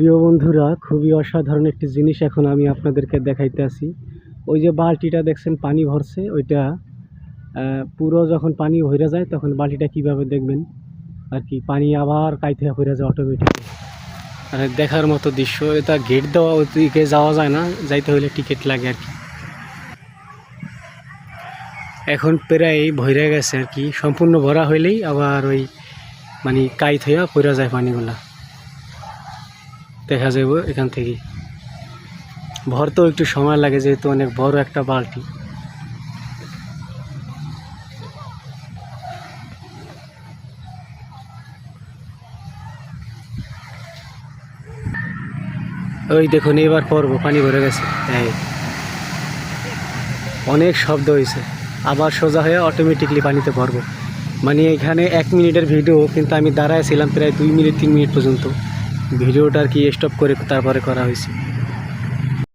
প্রিয় বন্ধুরা, খুবই অসাধারণ একটি জিনিস এখন আমি আপনাদেরকে দেখাইতে আসি। ওই যে বালতিটা দেখছেন পানি ভরছে, ওইটা পুরো যখন পানি ভরে যায় তখন বালতিটা কিভাবে দেখবেন আর কি, পানি আবার কাইতে ভরে যায় অটোমেটিকলি। মানে দেখার মতো দৃশ্য। এটা গেট দেওয়া, ওইদিকে যাওয়া যায় না, যাইতে হলে টিকিট লাগে আর কি। এখন প্রায় ভরে গেছে আর কি, সম্পূর্ণ ভরা হইলেই আবার ওই মানে কাইত হইয়া পড়ে যায় পানিগুলা, দেখা যাবে এখান থেকে। ভরতেও একটু সময় লাগে যেহেতু অনেক বড় একটা বালতি। ওই দেখুন এবার পড়বো, পানি ভরে গেছে। এই অনেক শব্দ হয়েছে, আবার সোজা হয়ে অটোমেটিকলি পানিতে ভরবো। মানে এখানে 1 মিনিটের ভিডিও, কিন্তু আমি দাঁড়ায় ছিলাম প্রায় 2 মিনিট 3 মিনিট পর্যন্ত। ভিডিওটা আর কি স্টপ করে তারপরে করা হয়েছে।